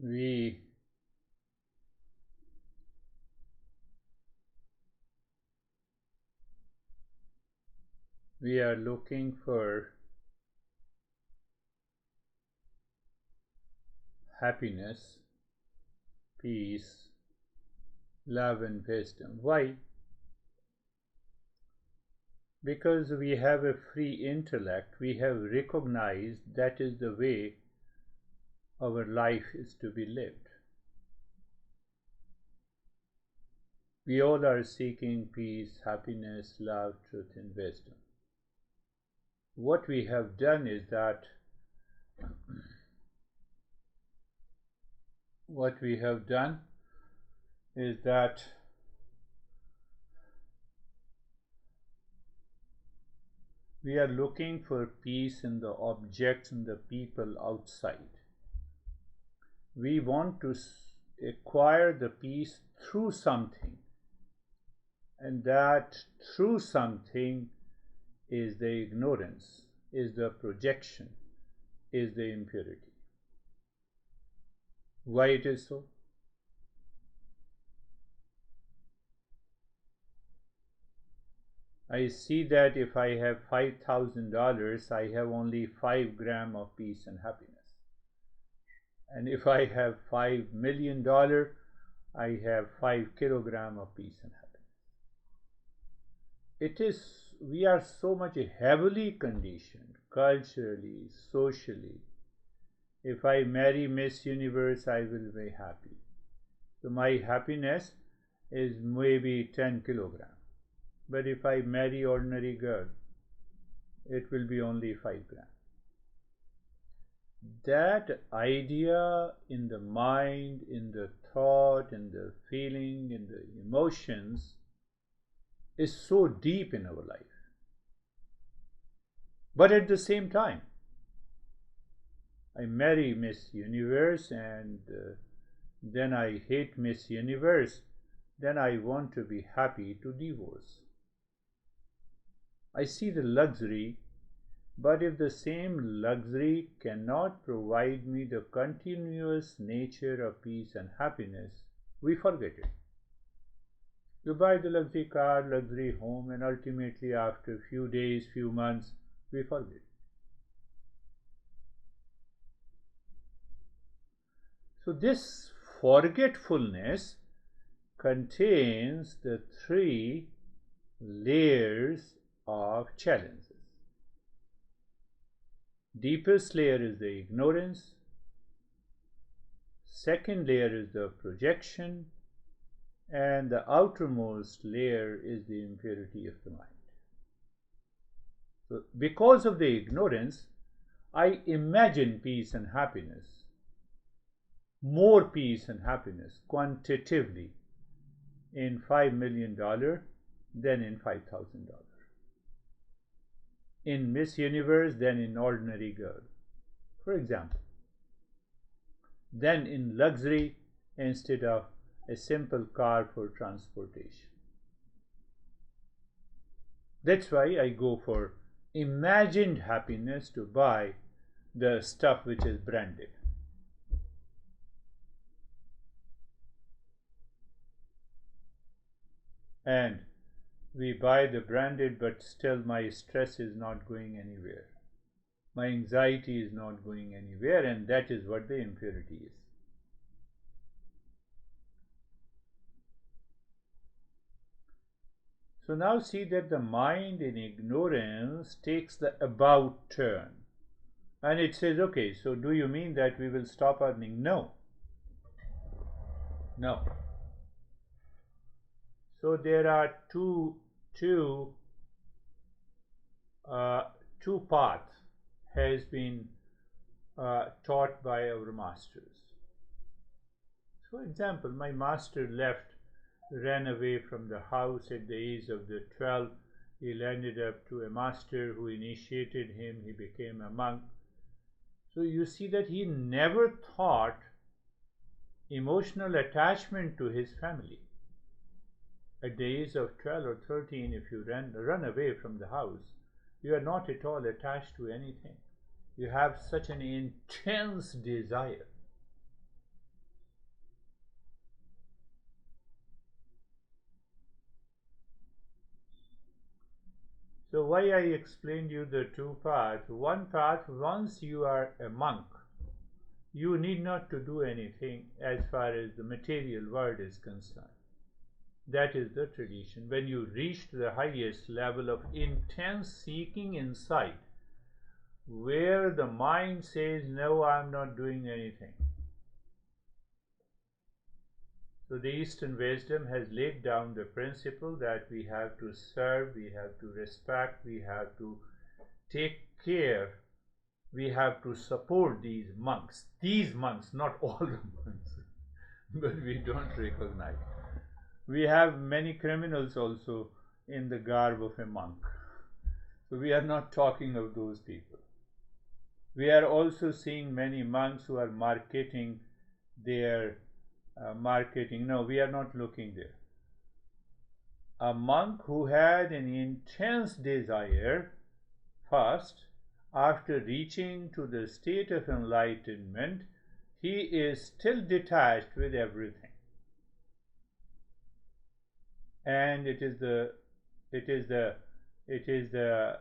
we we are looking for happiness, peace, love and wisdom. Why? Because we have a free intellect, we have recognized that is the way our life is to be lived. We all are seeking peace, happiness, love, truth and wisdom. What we have done is that what we have done is that we are looking for peace in the objects and the people outside. We want to acquire the peace through something, and that through something is the ignorance, is the projection, is the impurity. Why it is so? I see that if I have $5,000, I have only 5 grams of peace and happiness. And if I have $5 million, I have 5 kilograms of peace and happiness. We are so much heavily conditioned, culturally, socially. If I marry Miss Universe, I will be happy. So my happiness is maybe 10 kilograms. But if I marry ordinary girl, it will be only 5 grams. That idea in the mind, in the thought, in the feeling, in the emotions is so deep in our life. But at the same time, I marry Miss Universe and then I hate Miss Universe, then I want to be happy to divorce. I see the luxury, but if the same luxury cannot provide me the continuous nature of peace and happiness, we forget it. You buy the luxury car, luxury home, and ultimately after a few days, few months, we forget. So this forgetfulness contains the 3 layers of challenges. Deepest layer is the ignorance, second layer is the projection, and the outermost layer is the impurity of the mind. So because of the ignorance, I imagine peace and happiness, more peace and happiness quantitatively in $5 million than in $5,000. In Miss Universe than in ordinary girl, for example. Then in luxury instead of a simple car for transportation. That's why I go for imagined happiness to buy the stuff which is branded. And we buy the branded, but still my stress is not going anywhere. My anxiety is not going anywhere, and that is what the impurity is. So now see that the mind in ignorance takes the about turn. And it says, okay, so do you mean that we will stop earning? No. No. So there are two paths has been taught by our masters. For example, my master ran away from the house at the age of the 12. He landed up to a master who initiated him. He became a monk. So you see that he never thought emotional attachment to his family. At the age of 12 or 13, if you run away from the house, you are not at all attached to anything. You have such an intense desire. why I explained you the two paths. One path, once you are a monk, you need not to do anything as far as the material world is concerned. That is the tradition. When you reach the highest level of intense seeking insight, where the mind says, no, I'm not doing anything. So the Eastern wisdom has laid down the principle that we have to serve, we have to respect, we have to take care, we have to support these monks. These monks, not all the monks, but we don't recognize. We have many criminals also in the garb of a monk. So we are not talking of those people. We are also seeing many monks who are marketing their no, we are not looking there. A monk who had an intense desire, first, after reaching to the state of enlightenment, he is still detached with everything. And it is the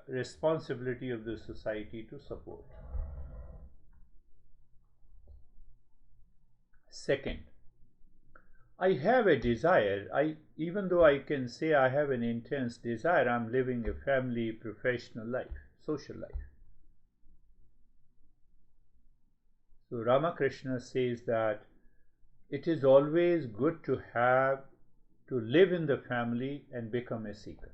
responsibility of the society to support. Second, I have a desire. Even though I can say I have an intense desire, I'm living a family, professional life, social life. So Ramakrishna says that it is always good to live in the family and become a seeker.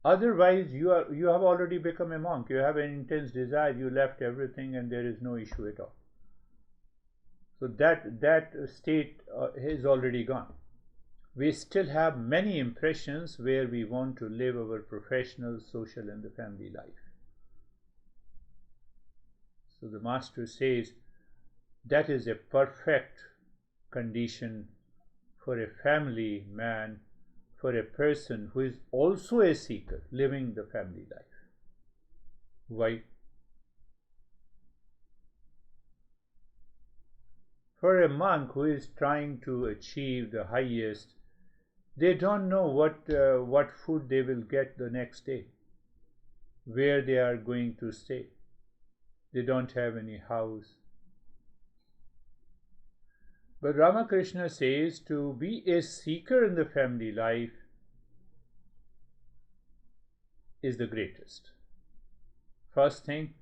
Otherwise, you have already become a monk. You have an intense desire. You left everything, and there is no issue at all. So that state is already gone. We still have many impressions where we want to live our professional, social, and the family life. So the master says that is a perfect condition for a family man, for a person who is also a seeker, living the family life. Why? For a monk who is trying to achieve the highest, they don't know what food they will get the next day, where they are going to stay. They don't have any house. But Ramakrishna says to be a seeker in the family life is the greatest. First thing,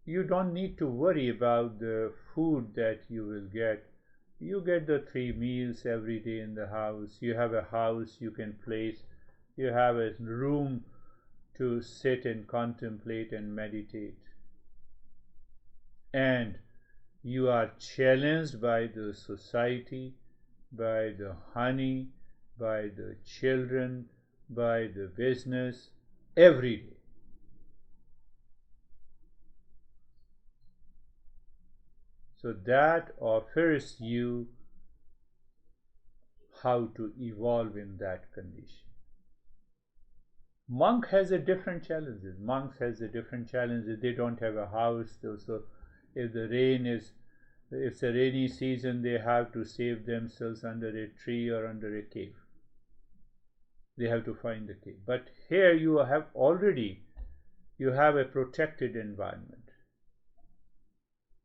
you don't need to worry about the food that you will get. You get the 3 meals every day in the house. You have a house you can place. You have a room to sit and contemplate and meditate. And you are challenged by the society, by the honey, by the children, by the business, every day. So that offers you how to evolve in that condition. Monk has a different challenges. Monks has a different challenges. They don't have a house. So if it's a rainy season, they have to save themselves under a tree or under a cave. They have to find the cave. But here you have a protected environment.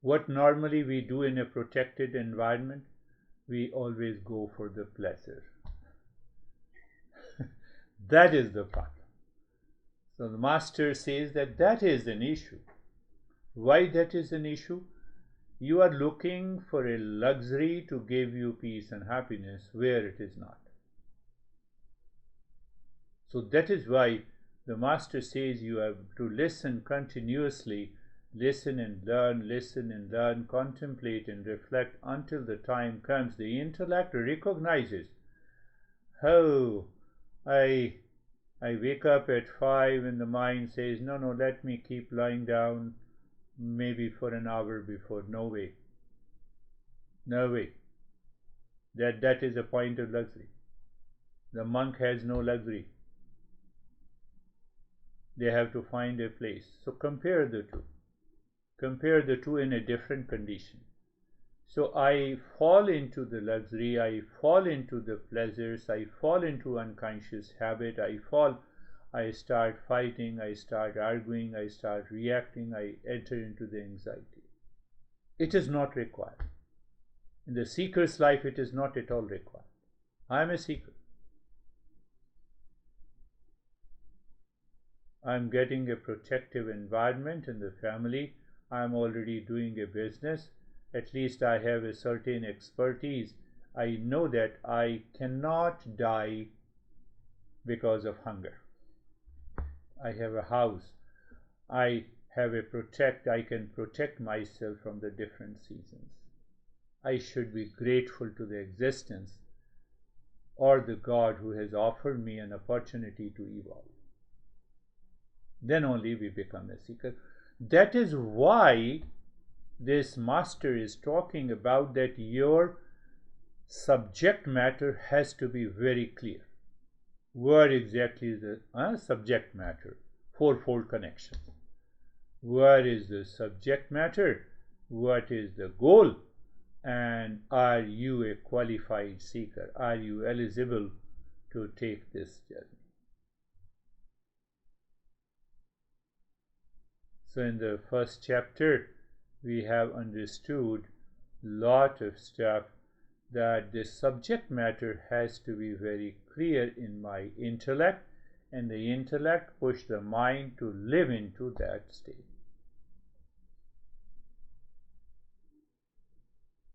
What normally we do in a protected environment, we always go for the pleasure. That is the problem. So the master says that is an issue. Why that is an issue? You are looking for a luxury to give you peace and happiness where it is not. So that is why the master says you have to listen continuously, listen and learn, contemplate and reflect until the time comes the intellect recognizes, oh, I wake up at 5 and the mind says, no, let me keep lying down maybe for an hour before. No way. That is a point of luxury. The monk has no luxury. They have to find a place. So compare the two in a different condition. So I fall into the luxury, I fall into the pleasures, I fall into unconscious habit, I start fighting, I start arguing, I start reacting, I enter into the anxiety. It is not required. In the seeker's life, it is not at all required. I am a seeker. I am getting a protective environment in the family. I am already doing a business. At least I have a certain expertise. I know that I cannot die because of hunger. I have a house. I can protect myself from the different seasons. I should be grateful to the existence or the God who has offered me an opportunity to evolve. Then only we become a seeker. That is why this master is talking about that your subject matter has to be very clear. Where exactly is the subject matter? Fourfold connection. Where is the subject matter? What is the goal? And are you a qualified seeker? Are you eligible to take this journey? So in the first chapter, we have understood a lot of stuff, that the subject matter has to be very clear in my intellect, and the intellect push the mind to live into that state.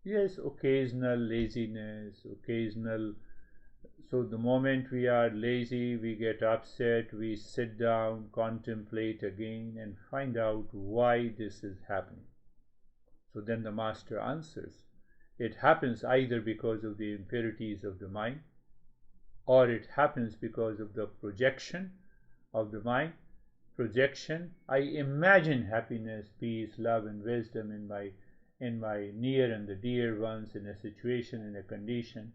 Yes, occasional laziness, so the moment we are lazy, we get upset, we sit down, contemplate again, and find out why this is happening. So then the master answers. It happens either because of the impurities of the mind, or it happens because of the projection of the mind. Projection, I imagine happiness, peace, love, and wisdom in my near and the dear ones, in a situation, in a condition.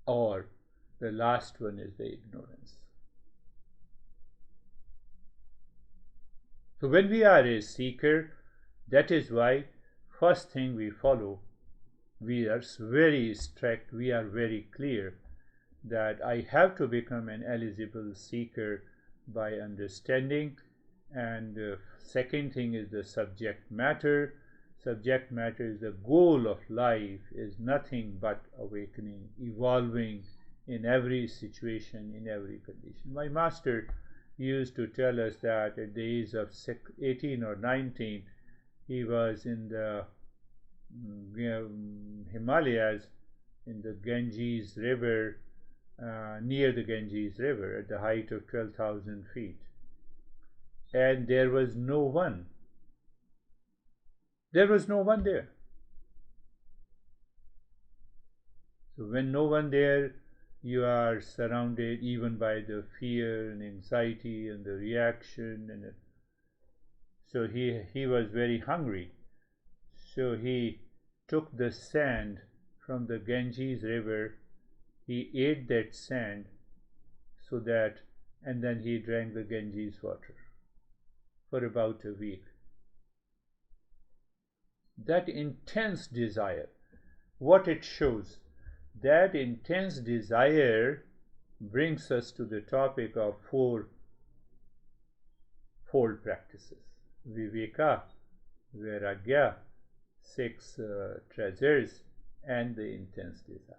Or the last one is the ignorance. So when we are a seeker, that is why first thing we follow, we are very strict, we are very clear that I have to become an eligible seeker by understanding. And the second thing is the subject matter. Subject matter is the goal of life, is nothing but awakening, evolving in every situation, in every condition. My master used to tell us that at the age of 18 or 19, he was in the Himalayas, in the Ganges River, near the Ganges River, at the height of 12,000 feet. And there was no one. There was no one there. So when no one there, you are surrounded even by the fear and anxiety and the reaction. And so he was very hungry. So he took the sand from the Ganges River. He ate that sand, so that, and then he drank the Ganges water for about a week. That intense desire, what it shows, that intense desire brings us to the topic of fourfold practices: Viveka, Vairagya, six treasures, and the intense desire.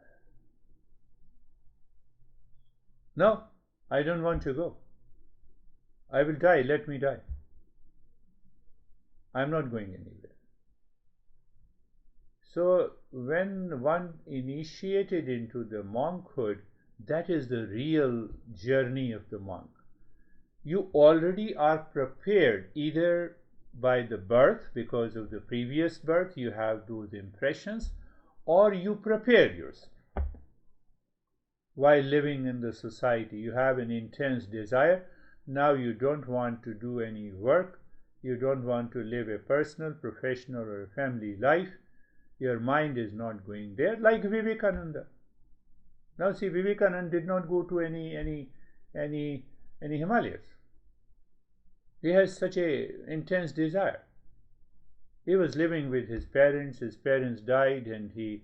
No, I don't want to go. I will die, let me die. I'm not going anywhere. So when one initiated into the monkhood, that is the real journey of the monk. You already are prepared, either by the birth, because of the previous birth you have those impressions, or you prepare yourself. While living in the society, you have an intense desire. Now you don't want to do any work. You don't want to live a personal, professional, or a family life. Your mind is not going there, like Vivekananda. Now see, Vivekananda did not go to any Himalayas. He has such a intense desire. He was living with his parents died, and he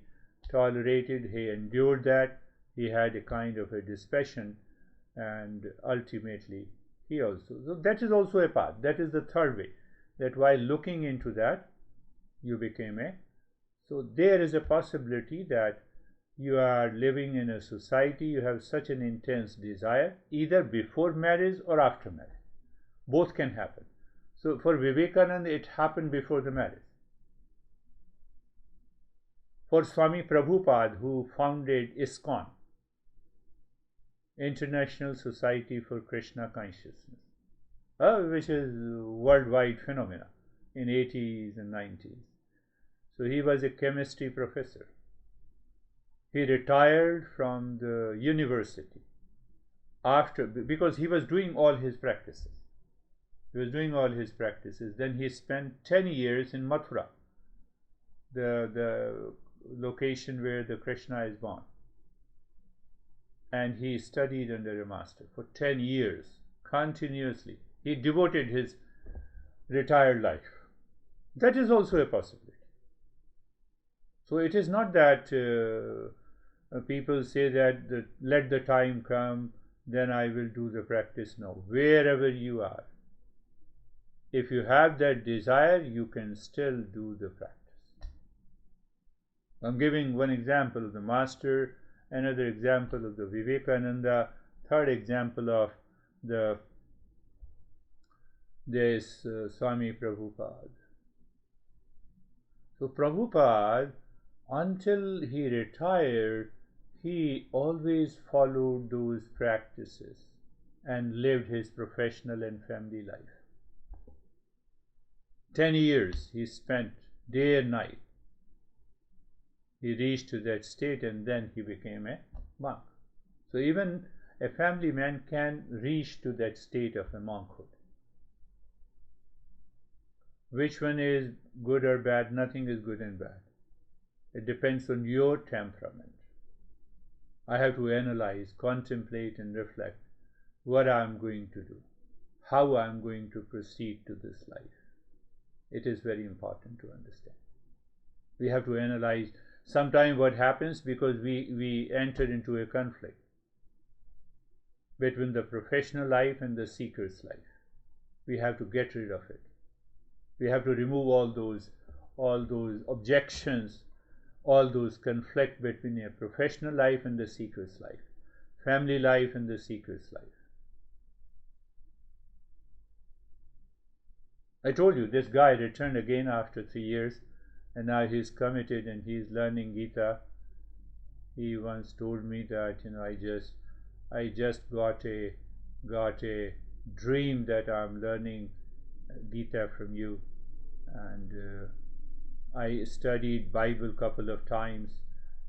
tolerated, he endured that, he had a kind of a dispassion, and ultimately he also, so that is also a path. That is the third way, that while looking into that, you became a, so there is a possibility that you are living in a society, you have such an intense desire, either before marriage or after marriage. Both can happen. So for Vivekananda, it happened before the marriage. For Swami Prabhupada, who founded ISKCON, International Society for Krishna Consciousness, which is a worldwide phenomena in 80s and 90s. So he was a chemistry professor. He retired from the university after, because he was doing all his practices. Then he spent 10 years in Mathura, the location where the Krishna is born. And he studied under a master for 10 years, continuously. He devoted his retired life. That is also a possibility. So it is not that people say that let the time come, then I will do the practice. No, wherever you are, if you have that desire, you can still do the practice. I'm giving one example of the master, another example of the Vivekananda, third example of this Swami Prabhupada. So Prabhupada, until he retired, he always followed those practices and lived his professional and family life. 10 years he spent day and night. He reached to that state, and then he became a monk. So even a family man can reach to that state of a monkhood. Which one is good or bad? Nothing is good and bad. It depends on your temperament. I have to analyze, contemplate, and reflect what I am going to do, how I am going to proceed to this life. It is very important to understand. We have to analyze sometimes what happens, because we enter into a conflict between the professional life and the seeker's life. We have to get rid of it. We have to remove all those objections, all those conflict between a professional life and the seeker's life, family life and the seeker's life. I told you, this guy returned again after 3 years, and now he's committed and he's learning Gita. He once told me that, I just got a dream that I'm learning Gita from you, and I studied Bible couple of times,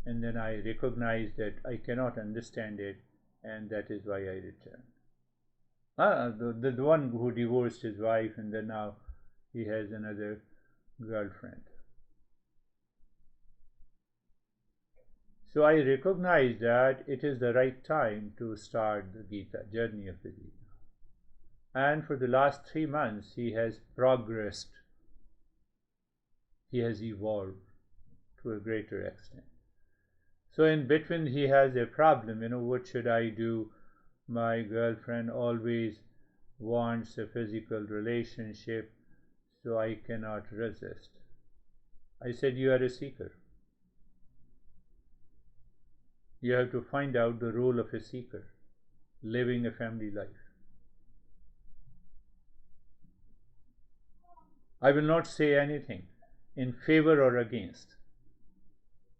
and then I recognized that I cannot understand it, and that is why I returned. The one who divorced his wife, and then now he has another girlfriend. So I recognize that it is the right time to start the Gita, journey of the Gita. And for the last 3 months, he has progressed. He has evolved to a greater extent. So in between, he has a problem. What should I do? My girlfriend always wants a physical relationship, so I cannot resist. I said, you are a seeker. You have to find out the role of a seeker, living a family life. I will not say anything in favor or against.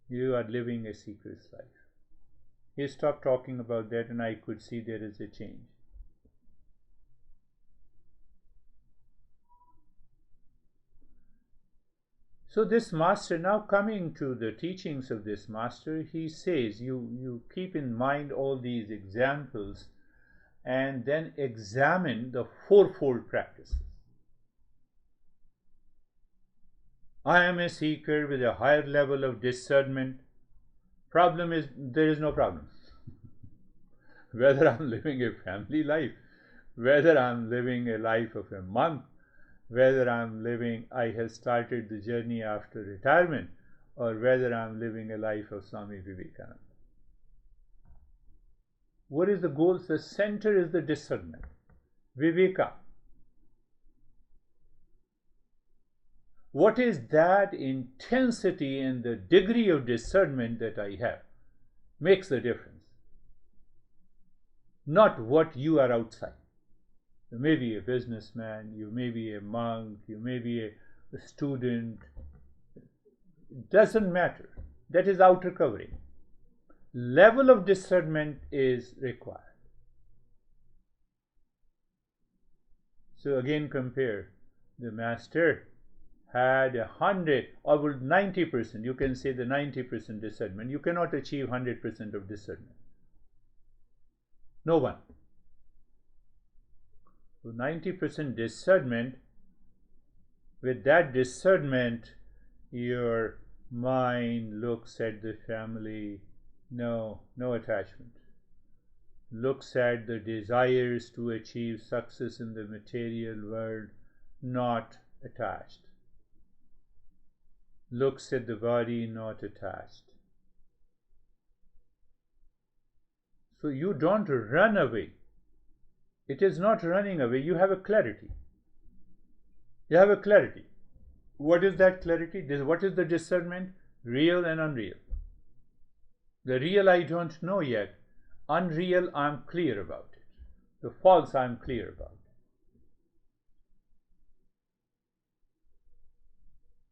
You are living a seeker's life. He stopped talking about that, and I could see there is a change. So this master, now coming to the teachings of this master, he says, you keep in mind all these examples and then examine the fourfold practices. I am a seeker with a higher level of discernment. Problem is, there is no problem. Whether I'm living a family life, whether I'm living a life of a monk, whether I have started the journey after retirement, or whether I'm living a life of Swami Vivekananda. What is the goal? The center is the discernment, viveka. What is that intensity and the degree of discernment that I have makes the difference. Not what you are outside. You may be a businessman, you may be a monk, you may be a student. It doesn't matter. That is outer covering. Level of discernment is required. So again compare. The master had 100 or 90%, you can say the 90% discernment. You cannot achieve 100% of discernment. No one. So 90% discernment, with that discernment, your mind looks at the family, no attachment. Looks at the desires to achieve success in the material world, not attached. Looks at the body, not attached. So you don't run away. It is not running away. You have a clarity. You have a clarity. What is that clarity? What is the discernment? Real and unreal. The real I don't know yet. Unreal I'm clear about it. The false I'm clear about.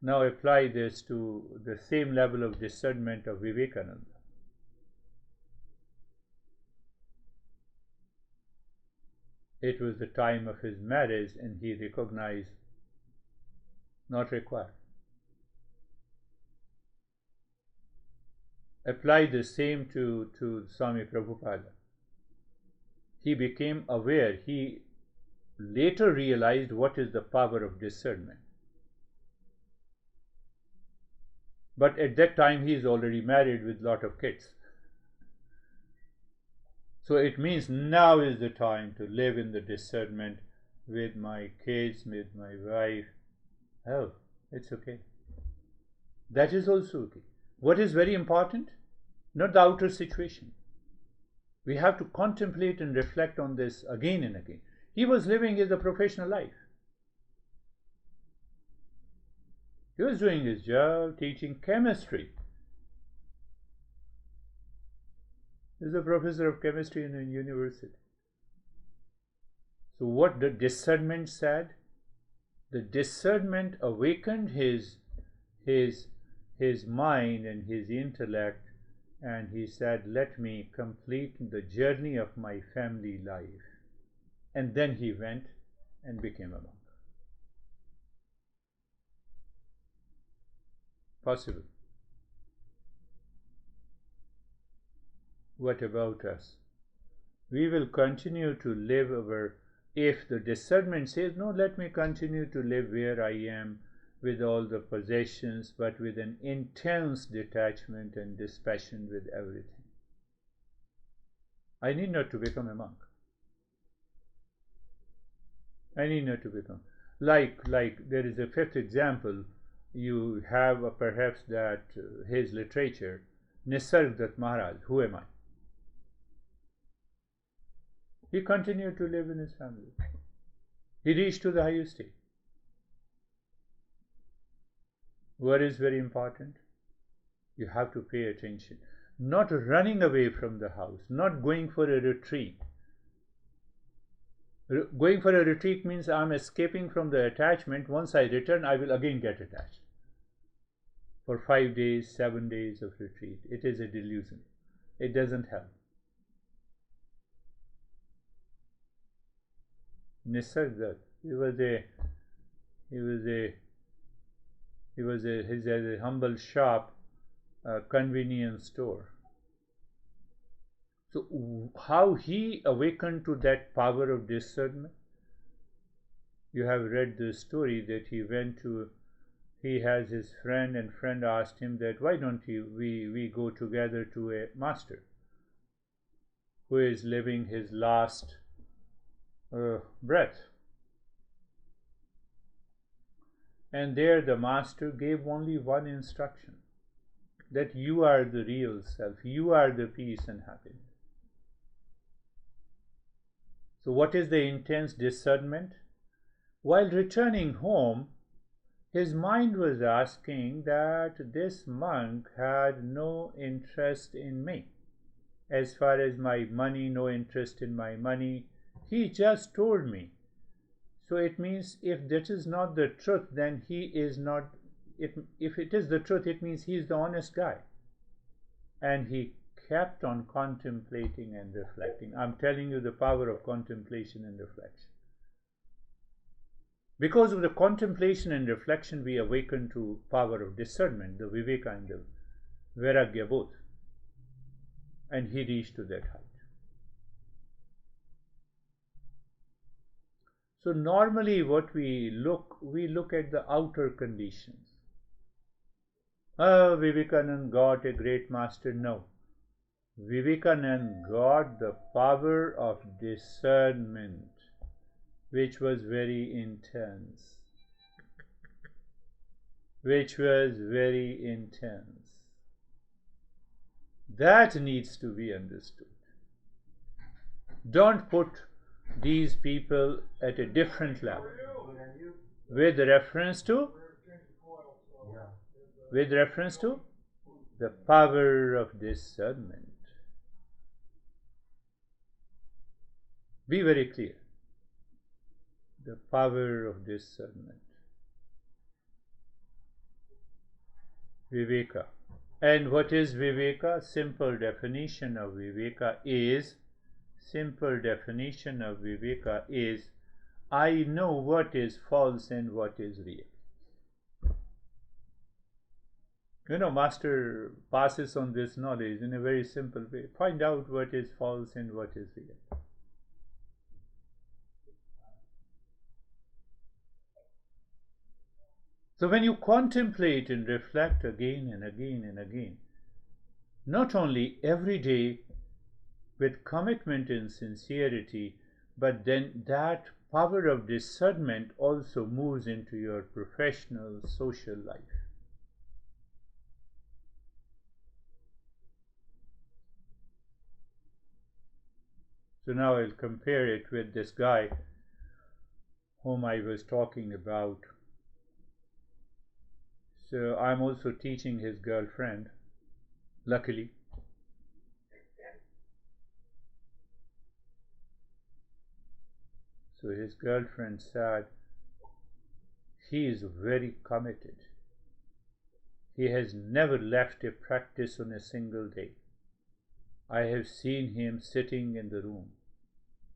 Now apply this to the same level of discernment of Vivekananda. It was the time of his marriage and he recognized not required. Apply the same to Swami Prabhupada. He became aware. He later realized what is the power of discernment. But at that time he is already married with a lot of kids. So it means now is the time to live in the discernment with my kids, with my wife. Oh, it's okay. That is also okay. What is very important? Not the outer situation. We have to contemplate and reflect on this again and again. He was living his professional life. He was doing his job, teaching chemistry. He's a professor of chemistry in a university. So what the discernment said? The discernment awakened his mind and his intellect, and he said, let me complete the journey of my family life. And then he went and became a monk. Possible. What about us? We will continue to live if the discernment says, no, let me continue to live where I am with all the possessions, but with an intense detachment and dispassion with everything. I need not to become a monk. I need not to become. Like there is a fifth example. You have perhaps that his literature, Nisargadatta Maharaj, who am I? He continued to live in his family. He reached to the highest state. What is very important? You have to pay attention. Not running away from the house, not going for a retreat. Going for a retreat means I'm escaping from the attachment. Once I return, I will again get attached. For 5 days, 7 days of retreat. It is a delusion. It doesn't help. Nisargadatta, he had a humble shop, a convenience store. So how he awakened to that power of discernment? You have read the story that he has his friend, and friend asked him that, why don't we go together to a master who is living his last breath. And there the master gave only one instruction, that you are the real self, you are the peace and happiness. So what is the intense discernment? While returning home, his mind was asking that this monk had no interest in me. As far as my money, no interest in my money. He just told me. So it means if that is not the truth, then he is not, if it is the truth, it means he is the honest guy. And he kept on contemplating and reflecting. I'm telling you the power of contemplation and reflection. Because of the contemplation and reflection, we awaken to power of discernment, the viveka and the vairagya both. And he reached to that height. So normally what we look at the outer conditions. Oh, Vivekananda got a great master. No. Vivekananda got the power of discernment, which was very intense. That needs to be understood. Don't put these people at a different level with reference to the power of discernment. Be very clear. The power of discernment. Viveka. And what is Viveka? Simple definition of Viveka is I know what is false and what is real. Master passes on this knowledge in a very simple way. Find out what is false and what is real. So when you contemplate and reflect again and again and again, not only every day with commitment and sincerity, but then that power of discernment also moves into your professional, social life. So now I'll compare it with this guy whom I was talking about. So I'm also teaching his girlfriend, luckily. So his girlfriend said he is very committed. He has never left a practice on a single day. I have seen him sitting in the room,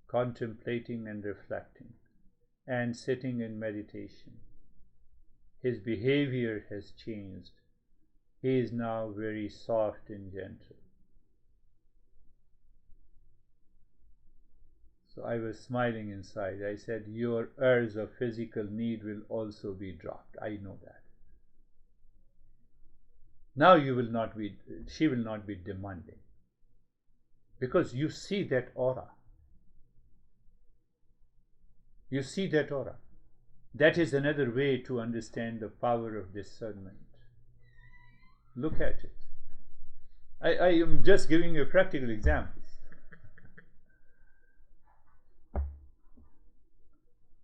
contemplating and reflecting, and sitting in meditation. His behavior has changed. He is now very soft and gentle. So I was smiling inside. I said, your urge of physical need will also be dropped. I know that. Now she will not be demanding. Because you see that aura. That is another way to understand the power of discernment. Look at it. I am just giving you practical examples. A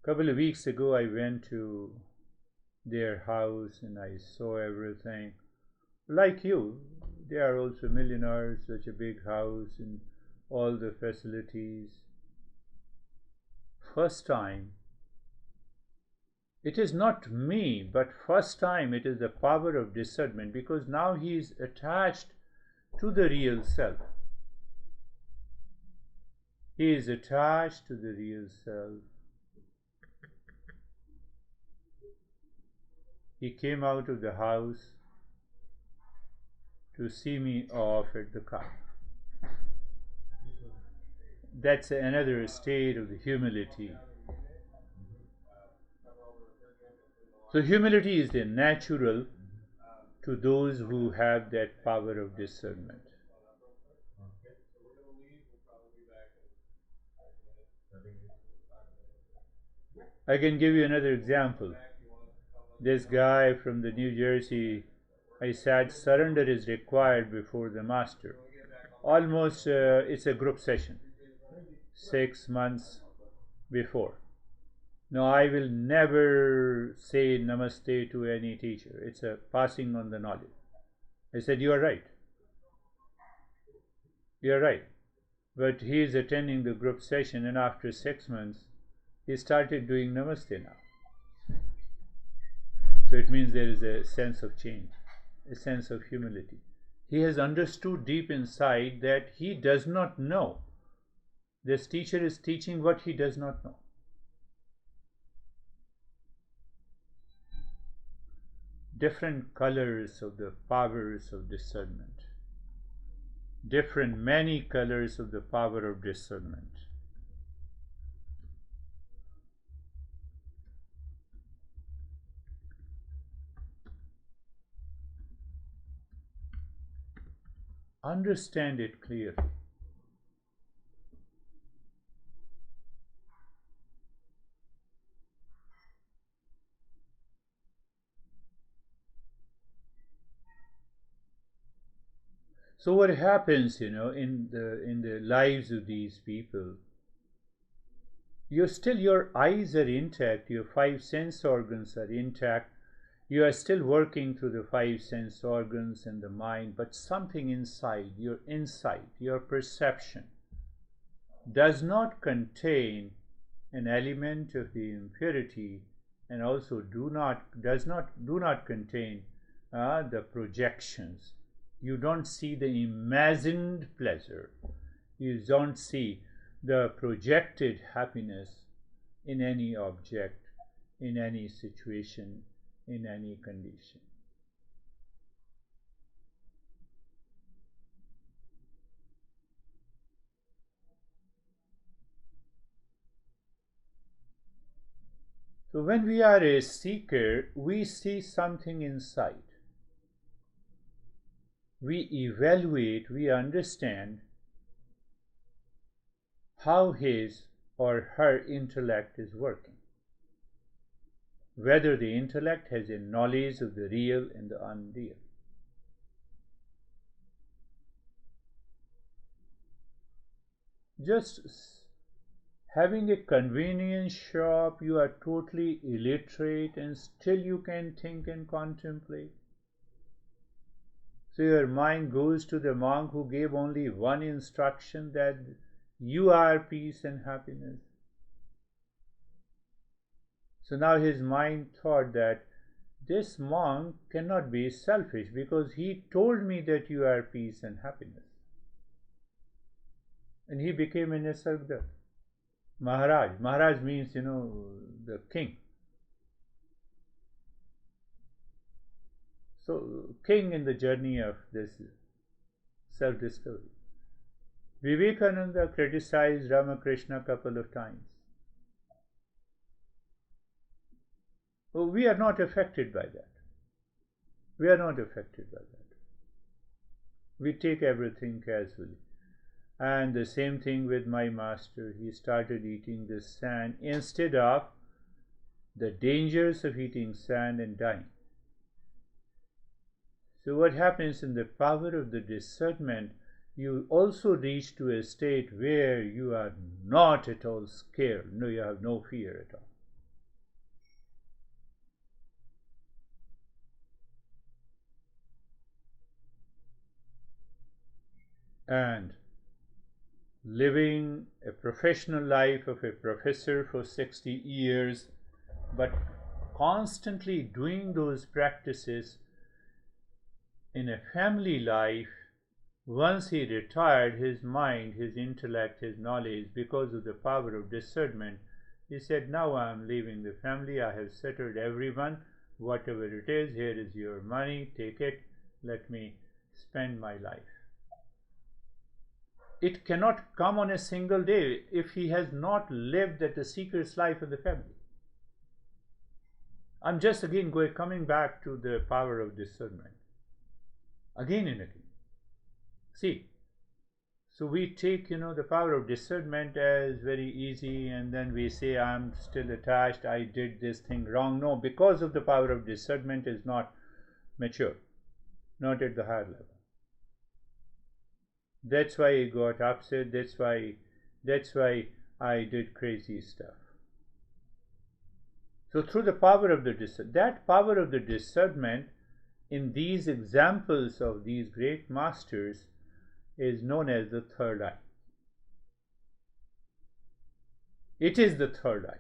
couple of weeks ago, I went to their house and I saw everything. Like you, they are also millionaires, such a big house and all the facilities. First time, it is not me, but first time it is the power of discernment, because now he is attached to the real self. He is attached to the real self. He came out of the house to see me off at the car. That's another state of the humility. So humility is the natural to those who have that power of discernment. I can give you another example. This guy from the New Jersey, I said, surrender is required before the master. Almost, it's a group session, 6 months before. No, I will never say namaste to any teacher. It's a passing on the knowledge. I said, you are right. You are right. But he is attending the group session, and after 6 months, he started doing namaste now. So it means there is a sense of change, a sense of humility. He has understood deep inside that he does not know. This teacher is teaching what he does not know. Different colors of the powers of discernment. Different, many colors of the power of discernment. Understand it clearly. So what happens, in the lives of these people? Your eyes are intact, your five sense organs are intact, you are still working through the five sense organs and the mind, but something inside, your insight, your perception, does not contain an element of the impurity, and also do not contain the projections. You don't see the imagined pleasure. You don't see the projected happiness in any object, in any situation, in any condition. So when we are a seeker, we see something inside. We evaluate, we understand how his or her intellect is working. Whether the intellect has a knowledge of the real and the unreal. Just having a convenience shop, you are totally illiterate and still you can think and contemplate. So your mind goes to the monk who gave only one instruction, that you are peace and happiness. So now his mind thought that this monk cannot be selfish because he told me that you are peace and happiness. And he became a Nisargdat. Maharaj. Maharaj means, the king. So, king in the journey of this self-discovery. Vivekananda criticized Ramakrishna a couple of times. Oh, we are not affected by that. We are not affected by that. We take everything casually. And the same thing with my master. He started eating the sand instead of the dangers of eating sand and dying. So what happens in the power of the discernment, you also reach to a state where you are not at all scared. No, you have no fear at all. And living a professional life of a professor for 60 years, but constantly doing those practices in a family life. Once he retired, his mind, his intellect, his knowledge, because of the power of discernment, he said, now I am leaving the family, I have settled everyone, whatever it is, here is your money, take it, let me spend my life. It cannot come on a single day if he has not lived at the seeker's life of the family. I'm just again coming back to the power of discernment. Again and again. See, So we take, the power of discernment as very easy, and then we say, I'm still attached, I did this thing wrong. No, because of the power of discernment is not mature, not at the higher level. That's why I got upset, that's why I did crazy stuff. So through the power of that power of the discernment in these examples of these great masters is known as the third eye. It is the third eye.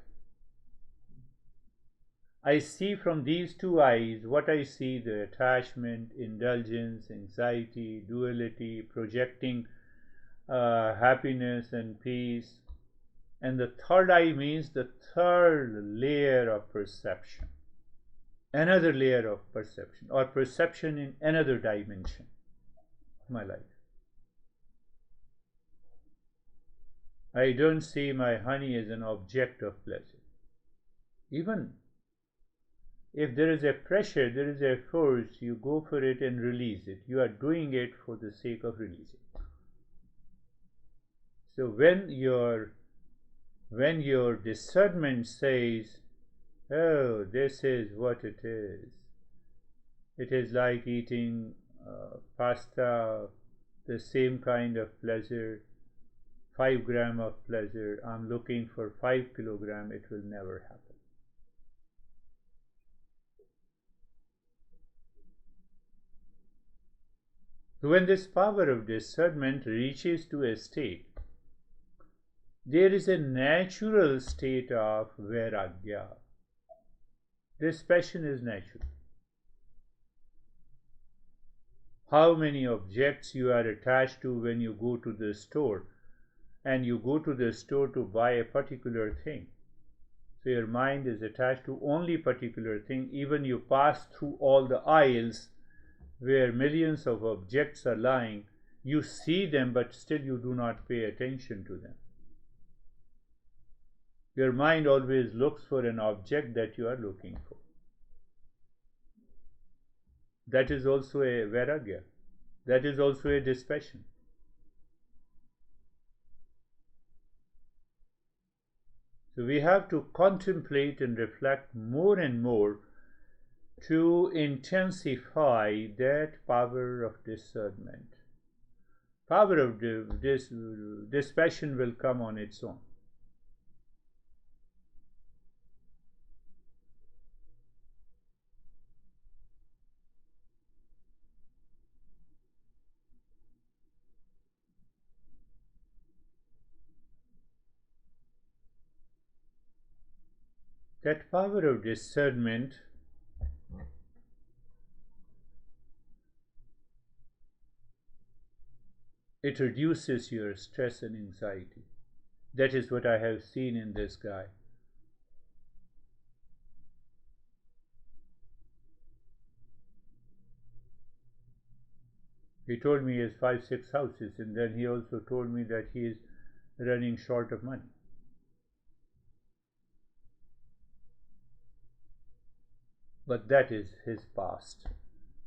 I see from these two eyes what I see: the attachment, indulgence, anxiety, duality, projecting happiness and peace. And the third eye means the third layer of perception, another layer of perception, or perception in another dimension of my life. I don't see my honey as an object of pleasure. Even if there is a pressure, there is a force, you go for it and release it. You are doing it for the sake of releasing. So when your discernment says, oh, this is what it is like eating pasta, the same kind of pleasure, 5 grams of pleasure, I'm looking for 5 kilograms, it will never happen. So when this power of discernment reaches to a state, there is a natural state of vairagya. This passion is natural. How many objects you are attached to when you go to the store, and you go to the store to buy a particular thing. So your mind is attached to only particular thing. Even you pass through all the aisles where millions of objects are lying, you see them, but still you do not pay attention to them. Your mind always looks for an object that you are looking for. That is also a vairagya. That is also a dispassion. So we have to contemplate and reflect more and more to intensify that power of discernment. Power of dispassion will come on its own. That power of discernment it reduces your stress and anxiety. That is what I have seen in this guy. He told me he has 5-6 houses, and then he also told me that he is running short of money. But that is his past.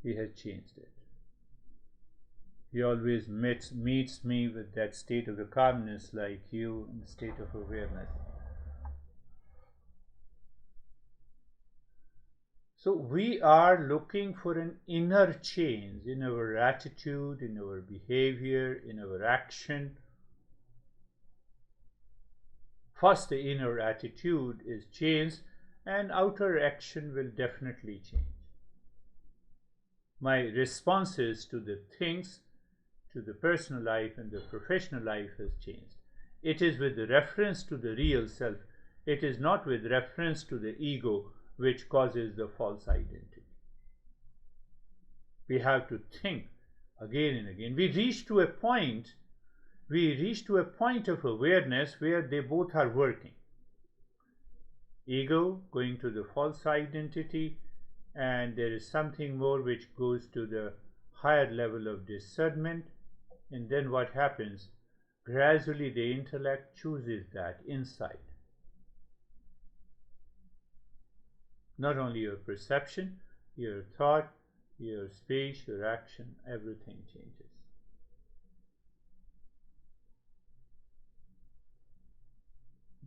He has changed it. He always meets me with that state of the calmness like you, in the state of awareness. So we are looking for an inner change in our attitude, in our behavior, in our action. First, the inner attitude is changed, and outer action will definitely change. My responses to the things, to the personal life and the professional life has changed. It is with reference to the real self. It is not with reference to the ego, which causes the false identity. We have to think again and again. We reach to a point of awareness where they both are working. Ego going to the false identity, and there is something more which goes to the higher level of discernment. And then what happens? Gradually the intellect chooses that insight. Not only your perception, your thought, your speech, your action, everything changes.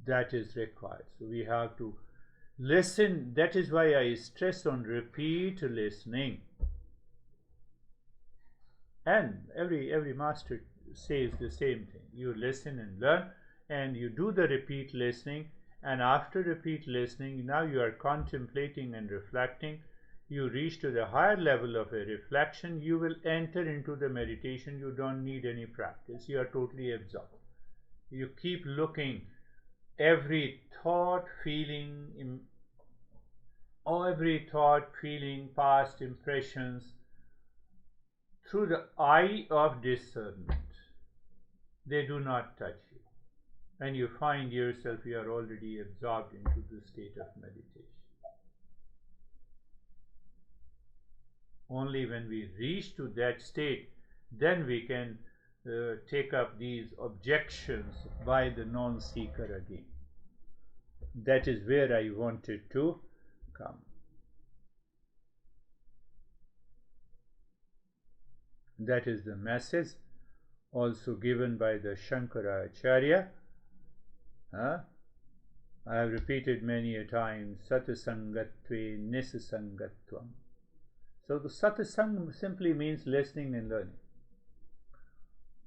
that is required. So we have to listen. That is why I stress on repeat listening. And every master says the same thing. You listen and learn, and you do the repeat listening, and after repeat listening, now you are contemplating and reflecting. You reach to the higher level of a reflection, you will enter into the meditation. You don't need any practice. You are totally absorbed. You keep looking every thought, feeling, past impressions through the eye of discernment. They do not touch you. And you find yourself, you are already absorbed into the state of meditation. Only when we reach to that state, then we can take up these objections by the non-seeker again. That is where I wanted to come. That is the message also given by the Shankaracharya. I have repeated many a time, Satasangatve Nisasangatvam. So the satsang simply means listening and learning.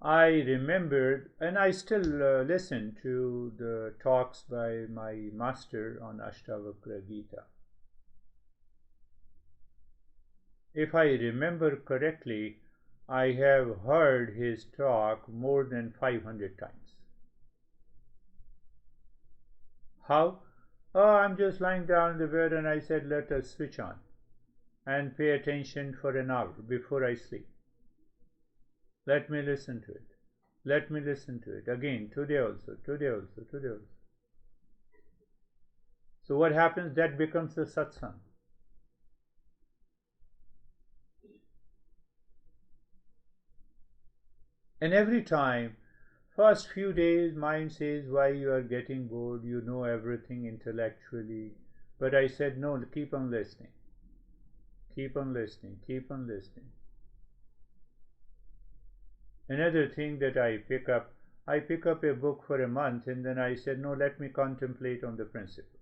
I remembered, and I still listen to the talks by my master on Ashtavakra Gita. If I remember correctly, I have heard his talk more than 500 times. How? Oh, I'm just lying down in the bed and I said, let us switch on and pay attention for an hour before I sleep. Let me listen to it. Let me listen to it again, today also. So what happens? That becomes a satsang. And every time, first few days, mind says, why you are getting bored, you know everything intellectually. But I said, no, keep on listening. Keep on listening. Another thing that I pick up a book for a month, and then I said, no, let me contemplate on the principle.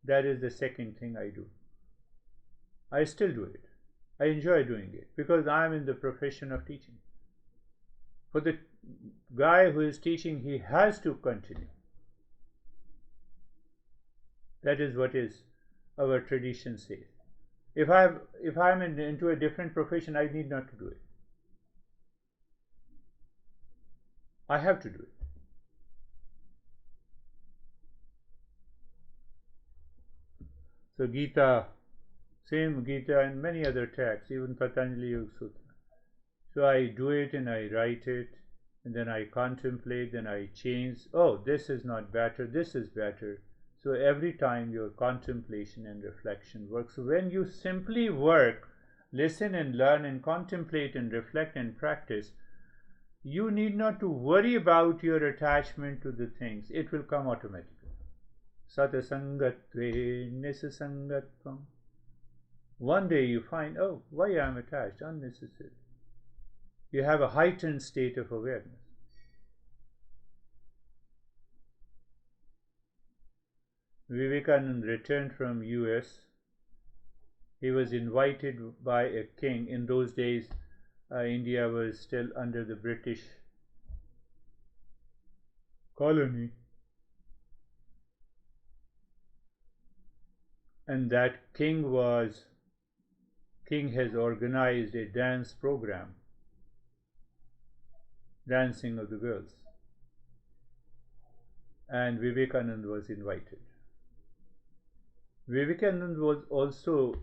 That is the second thing I do. I still do it. I enjoy doing it because I am in the profession of teaching. For the guy who is teaching, he has to continue. That is what is our tradition says. If I'm into a different profession, I need not to do it. I have to do it. So Gita, same Gita and many other texts, even Patanjali Yoga Sutra. So I do it and I write it, and then I contemplate, then I change. Oh, this is not better, this is better. So every time your contemplation and reflection works. So when you simply work, listen and learn and contemplate and reflect and practice, you need not to worry about your attachment to the things. It will come automatically. Satasangatve nisasangatvam. One day you find, oh, why I am attached? Unnecessary. You have a heightened state of awareness. Vivekananda returned from US. He was invited by a king. In those days, India was still under the British colony. And that king has organized a dance program, dancing of the girls, and Vivekananda was invited. Vivekananda was also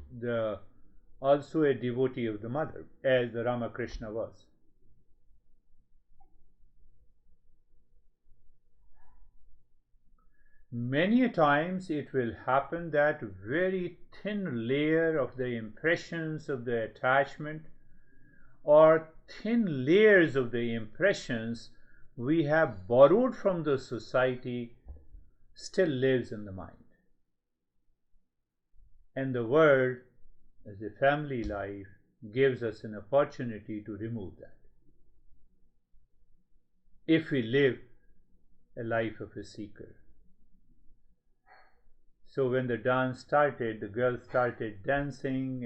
a devotee of the mother, as the Ramakrishna was. Many times it will happen that very thin layer of the impressions of the attachment or thin layers of the impressions we have borrowed from the society still lives in the mind. And the world, as a family life, gives us an opportunity to remove that. If we live a life of a seeker. So when the dance started, the girls started dancing,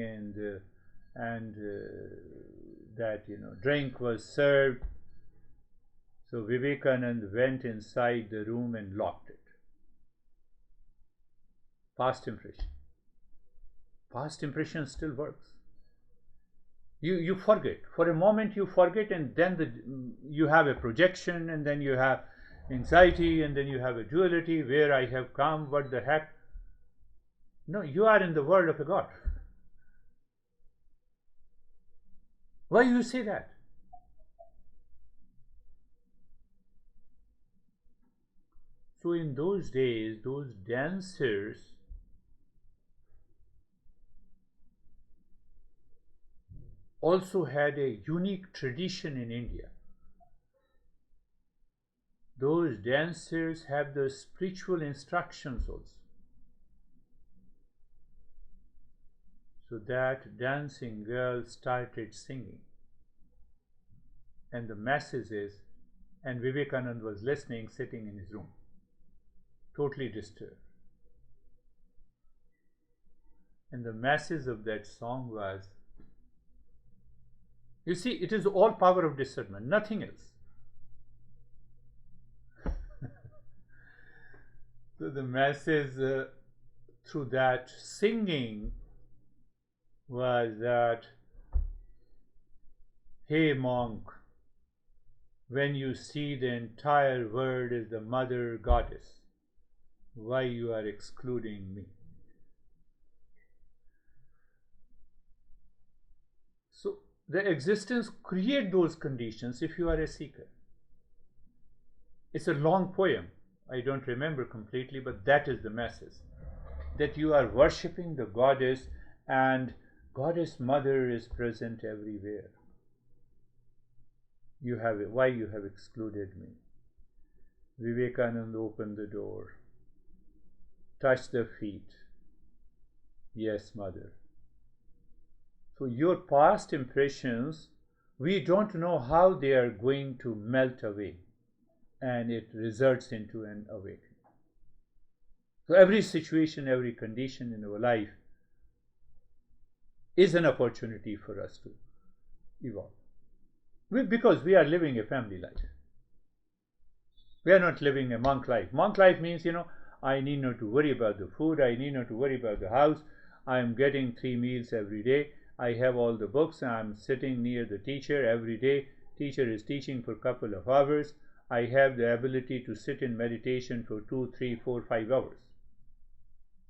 and that drink was served. So Vivekanand went inside the room and locked it. Past impression. Past impression still works. You forget. For a moment you forget, and then you have a projection, and then you have anxiety, and then you have a duality, where I have come, what the heck. No, you are in the world of a God. Why you say that? So in those days, those dancers also had a unique tradition in India. Those dancers have the spiritual instructions also. So that dancing girl started singing, and the message is, and Vivekanand was listening, sitting in his room, totally disturbed. And the message of that song was, you see, it is all power of discernment, nothing else. So the message through that singing was that, hey monk, when you see the entire world as the mother goddess, why you are excluding me? So the existence create those conditions if you are a seeker. It's a long poem. I don't remember completely, but that is the message. That you are worshipping the goddess, and Goddess Mother is present everywhere. Why you have excluded me? Vivekananda opened the door, touched the feet. Yes, Mother. So your past impressions, we don't know how they are going to melt away, and it results into an awakening. So every situation, every condition in our life is an opportunity for us to evolve. Because we are living a family life. We are not living a monk life. Monk life means, I need not to worry about the food, I need not to worry about the house, I am getting 3 meals every day, I have all the books, I am sitting near the teacher every day, teacher is teaching for a couple of hours, I have the ability to sit in meditation for 2, 3, 4, 5 hours.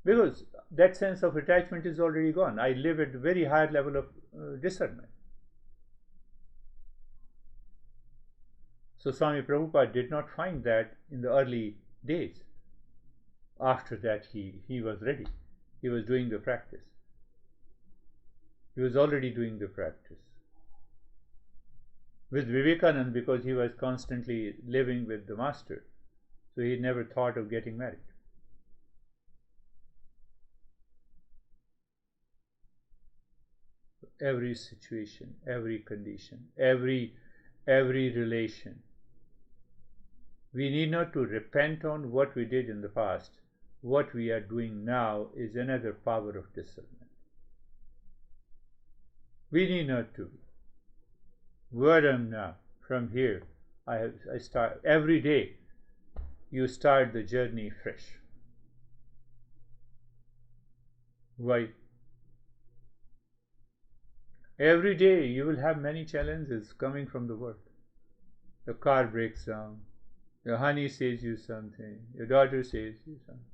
Because that sense of attachment is already gone. I live at a very high level of discernment. So Swami Prabhupada did not find that in the early days. After that he was ready. He was doing the practice. He was already doing the practice. With Vivekananda, because he was constantly living with the master, so he never thought of getting married. Every situation, every condition, every relation, we need not to repent on what we did in the past. What we are doing now is another power of discernment. We need not to. Where I am now, from here, I start every day. You start the journey fresh. Why? Every day you will have many challenges coming from the world. Your car breaks down, your honey says you something, your daughter says you something.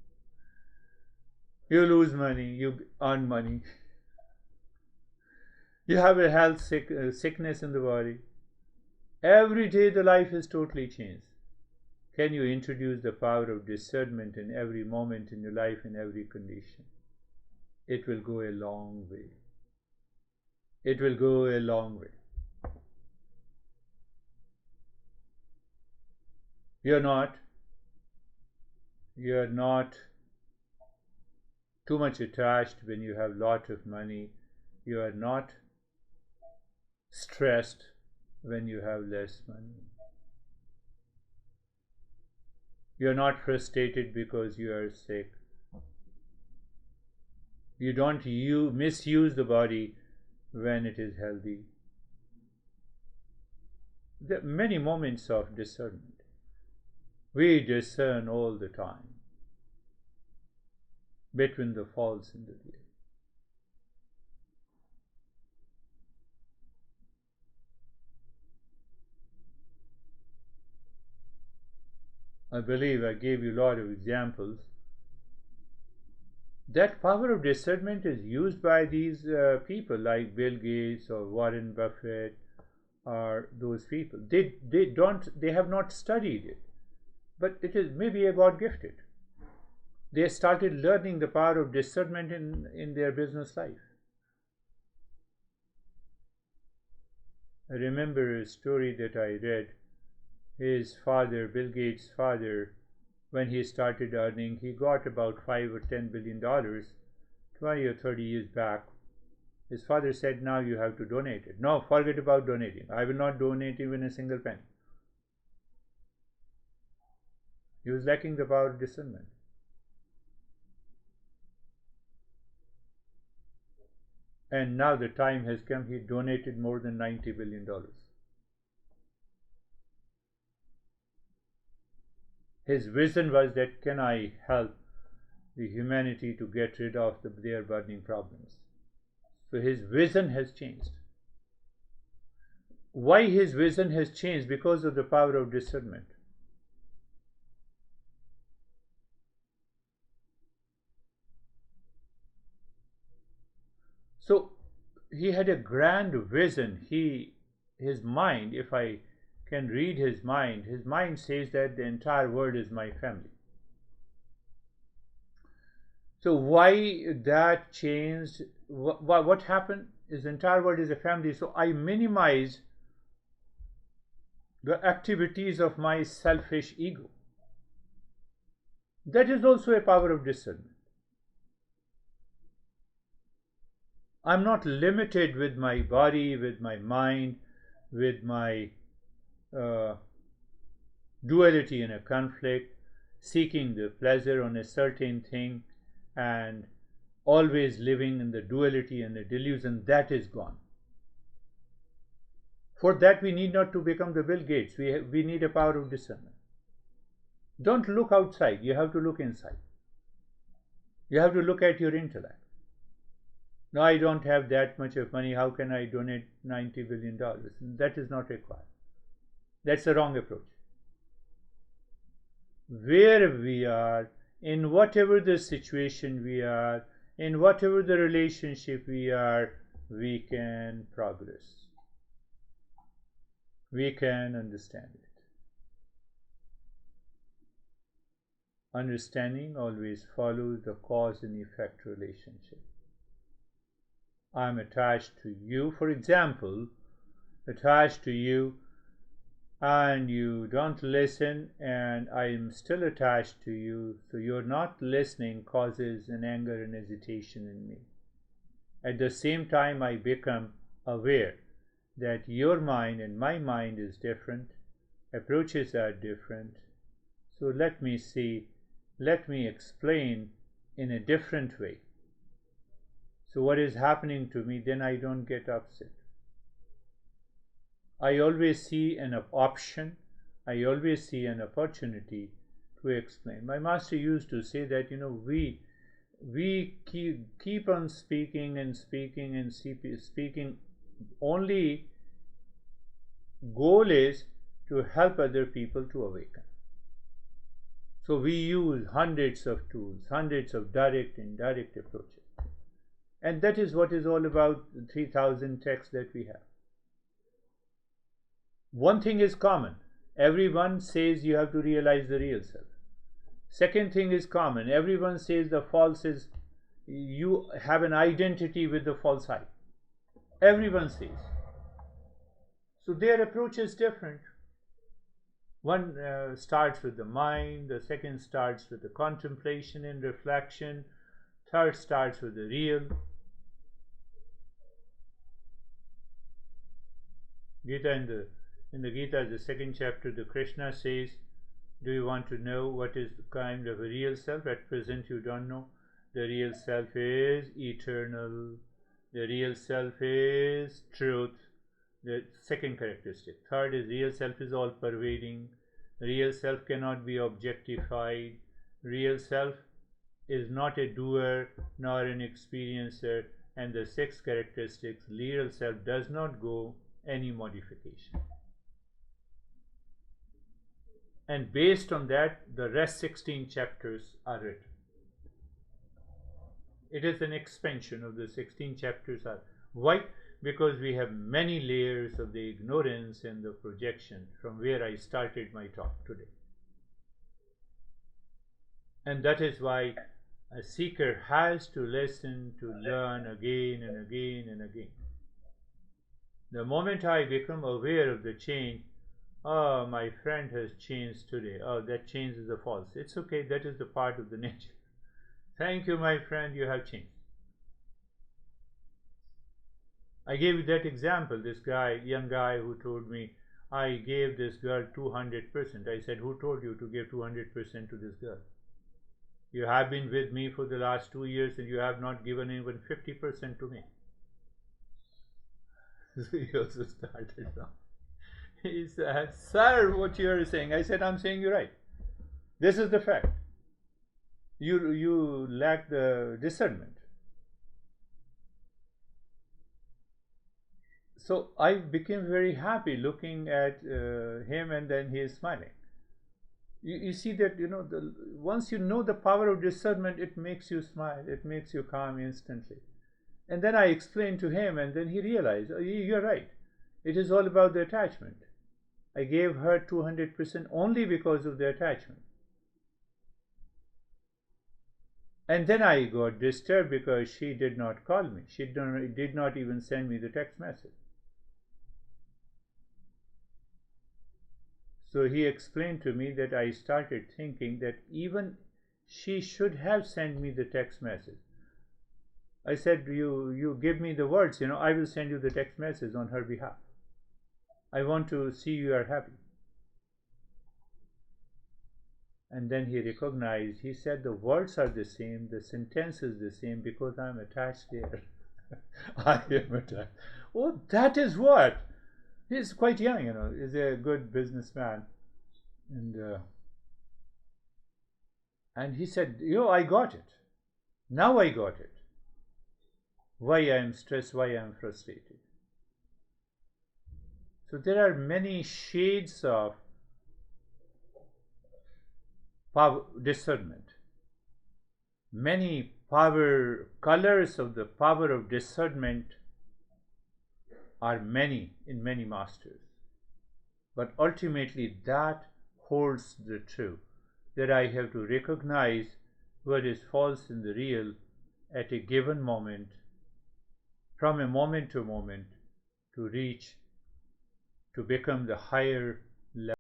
You lose money, you earn money. You have a health sickness in the body. Every day the life is totally changed. Can you introduce the power of discernment in every moment in your life, in every condition? It will go a long way. It will go a long way. You're not too much attached when you have lot of money. You are not stressed when you have less money. You are not frustrated because you are sick. You don't misuse the body when it is healthy. There are many moments of discernment. We discern all the time between the false and the real. I believe I gave you a lot of examples. That power of discernment is used by these people like Bill Gates or Warren Buffett or those people. They have not studied it, but it is maybe a God gifted. They started learning the power of discernment in their business life. I remember a story that I read. His father, Bill Gates' father, when he started earning, he got about $5 or $10 billion 20 or 30 years back. His father said, now you have to donate it. No, forget about donating. I will not donate even a single penny. He was lacking the power of discernment. And now the time has come, he donated more than $90 billion. His vision was that, can I help the humanity to get rid of their burning problems? So his vision has changed. Why his vision has changed? Because of the power of discernment. So he had a grand vision. His mind, if I can read his mind says that the entire world is my family. So why that changed? What happened is the entire world is a family. So I minimize the activities of my selfish ego. That is also a power of discernment. I'm not limited with my body, with my mind, with my duality in a conflict, seeking the pleasure on a certain thing, and always living in the duality and the delusion. That is gone. For that we need not to become the Bill Gates. We need a power of discernment. Don't look outside. You have to look inside. You have to look at your intellect. No, I don't have that much of money. How can I donate $90 billion? That is not required. That's the wrong approach. Where we are, in whatever the situation we are, in whatever the relationship we are, we can progress. We can understand it. Understanding always follows the cause and effect relationship. I'm attached to you, for example, attached to you, and you don't listen, and I'm still attached to you, so you're not listening causes an anger and hesitation in me. At the same time, I become aware that your mind and my mind is different, approaches are different, so let me see, let me explain in a different way. So what is happening to me, then I don't get upset. I always see an option, I always see an opportunity to explain. My master used to say that, we keep on speaking and speaking and speaking. Only goal is to help other people to awaken. So we use hundreds of tools, hundreds of direct and indirect approaches. And that is what is all about the 3,000 texts that we have. One thing is common. Everyone says you have to realize the real self. Second thing is common. Everyone says the false is, you have an identity with the false I. Everyone says. So their approach is different. One starts with the mind, the second starts with the contemplation and reflection, third starts with the real. Gita in the Gita, the second chapter, the Krishna says, do you want to know what is the kind of a real self? At present you don't know. The real self is eternal. The real self is truth. The second characteristic. Third is real self is all pervading. Real self cannot be objectified. Real self is not a doer nor an experiencer. And the sixth characteristic, real self does not go any modification. And based on that, the rest 16 chapters are written. It is an expansion of the 16 chapters. Why? Because we have many layers of the ignorance and the projection from where I started my talk today. And that is why a seeker has to listen, to learn again and again and again. The moment I become aware of the change, oh, my friend has changed today. Oh, that change is a false. It's okay, that is the part of the nature. Thank you, my friend, you have changed. I gave you that example, this guy, young guy who told me, I gave this girl 200%. I said, who told you to give 200% to this girl? You have been with me for the last 2 years and you have not given even 50% to me. So he also started now. He said, sir, what you are saying? I said, I'm saying you're right. This is the fact. You lack the discernment. So I became very happy looking at him, and then he is smiling. You see that, once you know the power of discernment, it makes you smile, it makes you calm instantly. And then I explained to him, and then he realized, oh, you're right. It is all about the attachment. I gave her 200% only because of the attachment. And then I got disturbed because she did not call me. She did not even send me the text message. So he explained to me that I started thinking that even she should have sent me the text message. I said, you give me the words, I will send you the text message on her behalf. I want to see you are happy. And then he recognized, he said the words are the same, the sentence is the same because I am attached there. I am attached. Oh, that is what. He's quite young, he's a good businessman. And he said, I got it. Now I got it. Why I am stressed, why I am frustrated. So there are many shades of power, discernment. Many colors of the power of discernment are many in many masters. But ultimately that holds the truth, that I have to recognize what is false in the real at a given moment, from a moment to moment, to reach, to become the higher level.